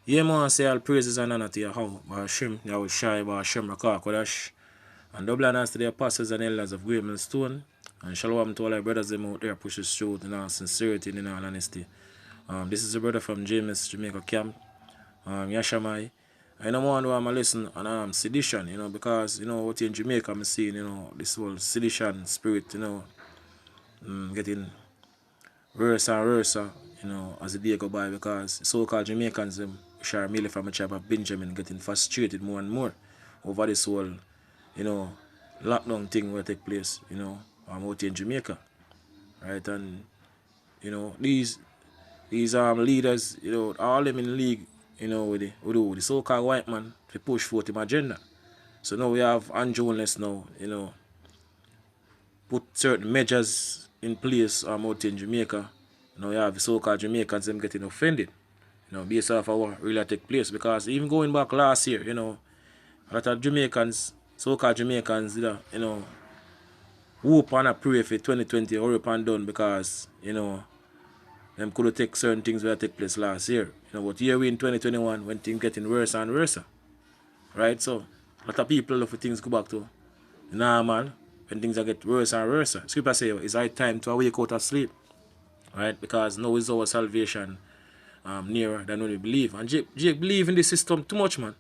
Yeah, man, say all praises and honor to your how, Bashim, Yahweh Shai, Bashim, Rakah, Kodash, and double honors to the apostles and elders of Great Millstone, and shalom to all our brothers them out there pushes truth in all sincerity and in all honesty. This is a brother from Jamaica camp, Yashamai. I don't want to have a listen on Sedition, because, what in Jamaica I'm seeing, this whole Sedition spirit, getting worse and worse, as the day go by, because so-called Jamaicans, share mainly from a tribe of Benjamin, getting frustrated more and more over this whole, lockdown thing will take place, out in Jamaica, right? And, these leaders, all them in league, with the so-called white man to push forth him agenda. So now we have unjournalists now, put certain measures in place out in Jamaica. Now you have the so-called Jamaicans them getting offended, based off of what really take place. Because even going back last year, a lot of Jamaicans, so-called Jamaicans, whoop and a pray for 2020 hurry up and done because, them could take certain things that take place last year. But here we in 2021 when things getting worse and worse. Right? So a lot of people look for things go back to normal when things are get worse and worse. Scripture say it's high time to awake out of sleep. Right? Because now is our salvation nearer than when we believe. And Jake believe in the system too much, man.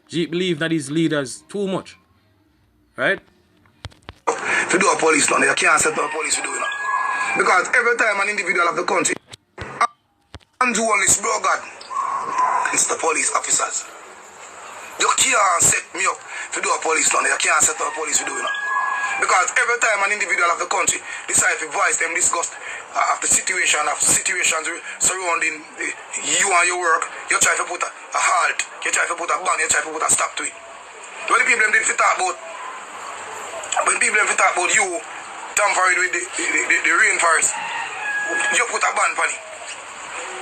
Jake believe that these leaders too much. Right? To do a police now, you can't set up a police to do it now. Because every time an individual of the country and do all this, bro God, it's the police officers. You can't set me up to do a police now. You can't set up a police to do it now. Because every time an individual of the country decide to voice them disgust of the situations surrounding you and your work, you try to put a halt, you try to put a ban, you try to put a stop to it. When the people did talk about, you tampering with the rainforest, you put a ban on it.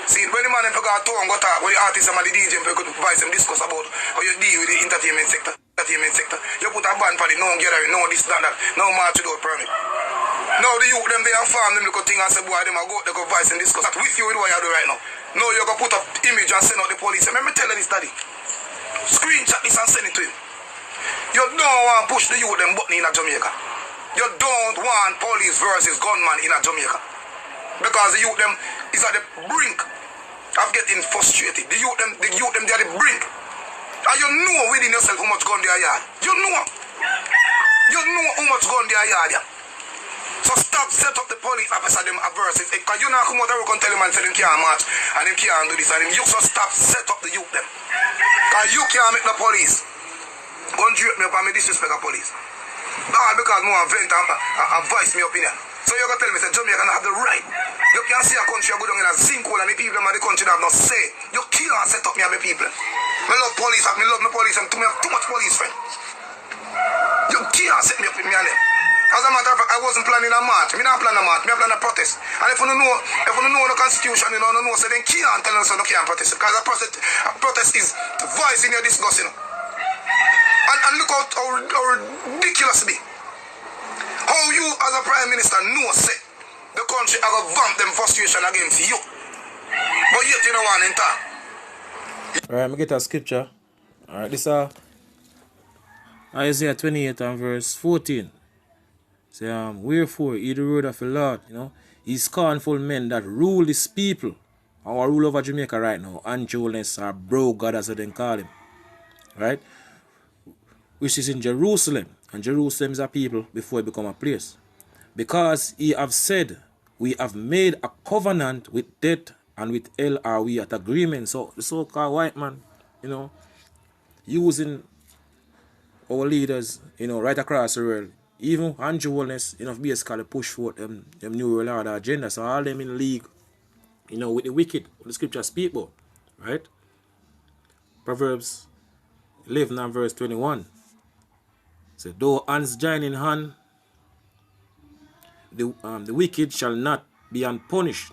See, when the man go talk, when the artist and the DJ go voice them discuss about how you deal with the entertainment sector, you put a ban on it, no gathering, no this, that, no march without permit. Now the youth them they are farm them little thing and say, boy, they go voice and discuss that with you with what you do right now. No, you go put up image and send out the police. Let me tell you this, daddy. Screenshot this and send it to him. You don't want to push the youth them button in Jamaica. You don't want police versus gunman in Jamaica. Because the youth them is at the brink of getting frustrated. The youth them they are at the brink. And you know within yourself how much gun they are yard. You know how much gun they are yard. So stop set up the police officer them adverse. Because you know come out and tell them and say them can't march and them can't do this and them you so stop set up the youth them. Because you can't make the police go and drape me up and me disrespect the police. All because more vent and voice me opinion. So you're going to tell me that Jamaica have the right. You can't see a country go down in a sinkhole and the people in the country have no say. You can't set up me and my people. I love police, I love my police and too much police friend. You can't set me up with me and them. As a matter of fact, I wasn't planning a march. I not plan a march, I plan a protest. And if you don't know the constitution, you don't know, so then can't tell us so you can't protest. Because a protest is voicing your disgust, And look out how ridiculous it be. How you as a prime minister know say the country are going to vamp them frustration against you. But yet you don't want to enter. Alright, me get a scripture. Alright, this is Isaiah 28 and verse 14. Say, wherefore ye the word of the Lord, ye scornful men that rule this people. Our rule over Jamaica right now, unjournalists or bro God as they call him. Right? Which is in Jerusalem. And Jerusalem is a people before it become a place. Because ye have said, we have made a covenant with death and with hell are we at agreement. So the so-called white man, using our leaders, right across the world, even unjournalists, basically push forth them new world order agenda. So all them in league, with the wicked, what the scripture speak about, right? Proverbs 11 and verse 21. So though hands join in hand, the wicked shall not be unpunished,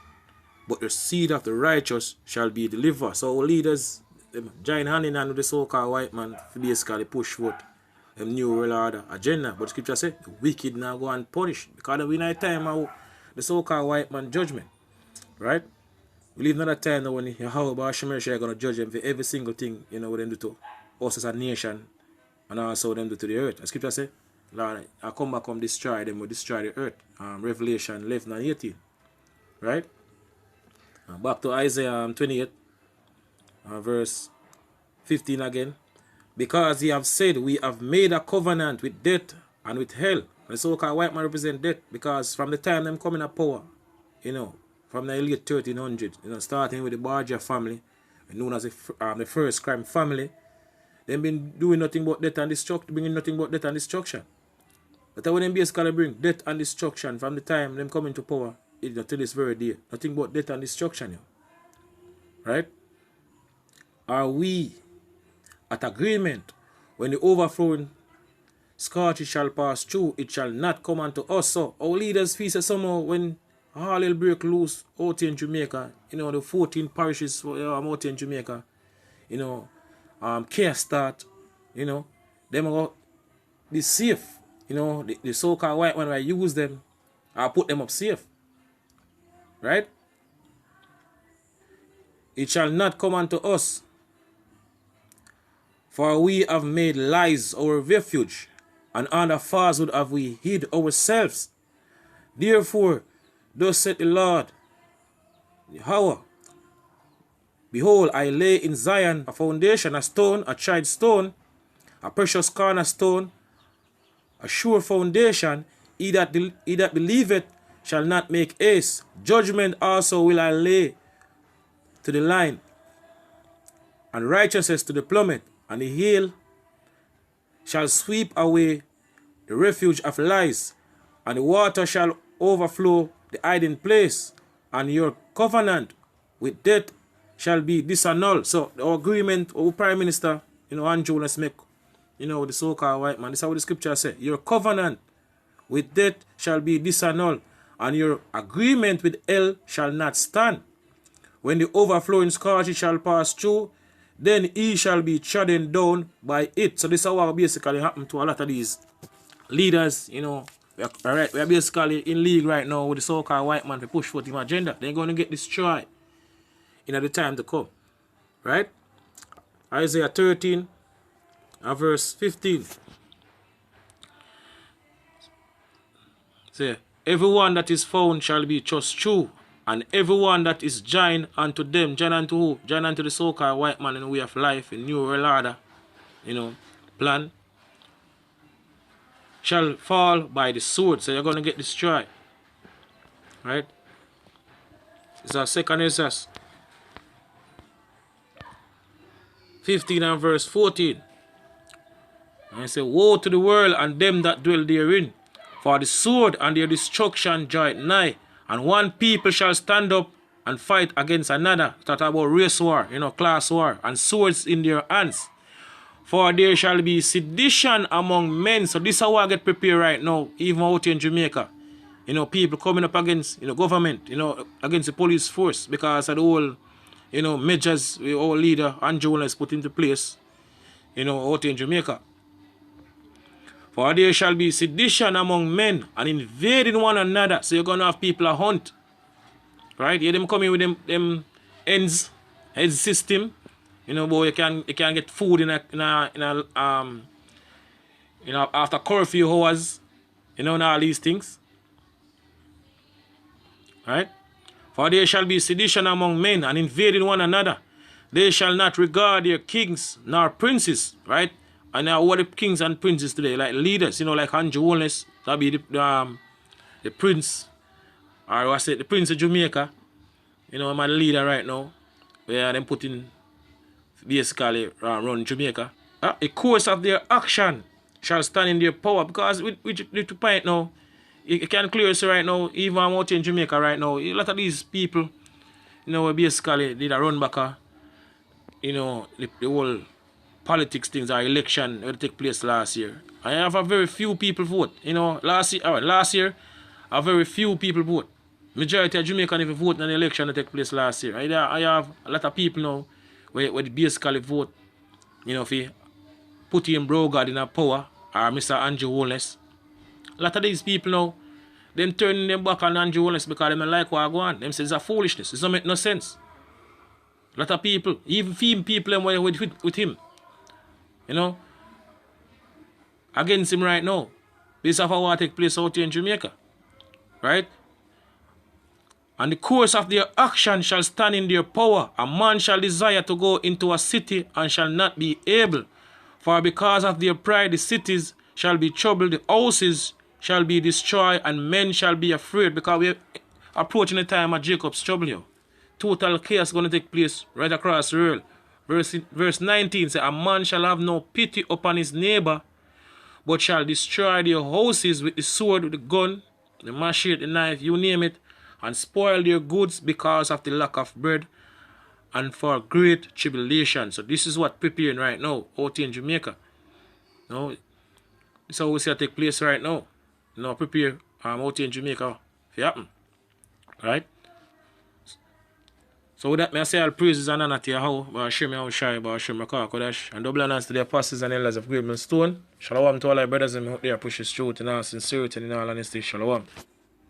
but the seed of the righteous shall be delivered. So our leaders join hand in hand with the so-called white man to basically push forth a new world order agenda. But the scripture says the wicked now go unpunished because we in a time of the so-called white man judgment. Right? We live in another time now when Yahweh Bashim is going to judge them for every single thing, you know, what them do to us as a nation and also what them do to the earth. As Scripture say, Lord, I come back and destroy them, will destroy the earth. Revelation 11 and 18. Right? Back to Isaiah 28, verse 15 again. Because ye have said, we have made a covenant with death and with hell. And the so-called white man represent death because from the time them coming up power, you know, from the late 1300s, you know, starting with the Barger family, known as the first crime family, they've been doing nothing but death and destruction, bringing nothing but death and destruction. But when they basically bring death and destruction from the time them coming to power, you know, to this very day, nothing but death and destruction, you know. Right? Are we at agreement when the overflowing scourge shall pass through, it shall not come unto us? So our leaders feast somehow when all hell break loose out in Jamaica, you know, the 14 parishes out in Jamaica, you know, chaos start, you know, them are be safe, you know, the so-called white man, I use them, I put them up safe, right? It shall not come unto us, for we have made lies our refuge, and under falsehood have we hid ourselves. Therefore, thus saith the Lord, Yahweh, behold, I lay in Zion a foundation, a stone, a tried stone, a precious cornerstone, a sure foundation. He that believeth shall not make haste. Judgment also will I lay to the line, and righteousness to the plummet, and the hail shall sweep away the refuge of lies, and the water shall overflow the hiding place, and your covenant with death shall be disannulled. So the agreement our Prime Minister, you know, Andrew, let's make, you know, the so-called white man, this is how the scripture says, your covenant with death shall be disannulled, and your agreement with hell shall not stand. When the overflowing scourge shall pass through, then he shall be trodden down by it. So this is what basically happened to a lot of these leaders, you know. We are basically in league right now with the so-called white man to push for the agenda. They're going to get destroyed in the time to come. Right? Isaiah 13 and verse 15. Say, everyone that is found shall be just true, and everyone that is joined unto them, joined unto who? Joined unto the so-called white man in the way of life, in new world order, you know, plan, shall fall by the sword. So you're going to get destroyed. Right? It's our second Esdras 15 and verse 14. And it says, woe to the world and them that dwell therein, for the sword and their destruction draweth nigh, and one people shall stand up and fight against another. Talk about race war, you know, class war, and swords in their hands. For there shall be sedition among men. So this is how I get prepared right now, even out in Jamaica. You know, people coming up against, you know, government, you know, against the police force because of the whole, you know, measures our leader Andrew has put into place, you know, out in Jamaica. For there shall be sedition among men and invading one another. So you're going to have people a hunt. Right? You them coming with them heads system. You know, boy, you can get food in a you know, after curfew hours, you know, and all these things. Right? For there shall be sedition among men and invading one another. They shall not regard their kings nor princes, right? And now what the kings and princes today, like leaders, you know, like Andrew Wallace, that be the prince, or I say the prince of Jamaica, you know, my leader right now, where them putting basically run Jamaica. The course of their action shall stand in their power, because with the point now, you can clearly see right now, even out in Jamaica right now, a lot of these people, you know, basically did a run back, you know, the whole politics things or election that took place last year. I have a very few people vote. You know, last year, a very few people vote. Majority of Jamaicans even vote in the election that took place last year. I have a lot of people now where they basically vote, you know, for put in Brogard in a power or Mr. Andrew Wallace. A lot of these people now, them turning their back on Andrew Wallace because they don't like what I go on. Them say it's a foolishness. It don't make no sense. A lot of people, even female people them with him. You know, against him right now. This of what take place out here in Jamaica. Right? And the course of their action shall stand in their power. A man shall desire to go into a city and shall not be able. For because of their pride the cities shall be troubled, the houses shall be destroyed, and men shall be afraid. Because we are approaching the time of Jacob's trouble here. Total chaos going to take place right across the world. Verse 19 says, a man shall have no pity upon his neighbor, but shall destroy their houses with the sword, with the gun, the machete, the knife, you name it, and spoil their goods because of the lack of bread and for great tribulation. So this is what preparing right now out here in Jamaica. You know, this is how we see it take place right now. You know, prepare out here in Jamaica if it happen. Right? So with that, I say all praises and honor to Yahweh, but Hashem Yahushai, but Hashem Kodash, and double honors to the apostles and elders of Grave and Stone. Shalom to all our brothers and out there push the truth in all sincerity and in all honesty. Shalom.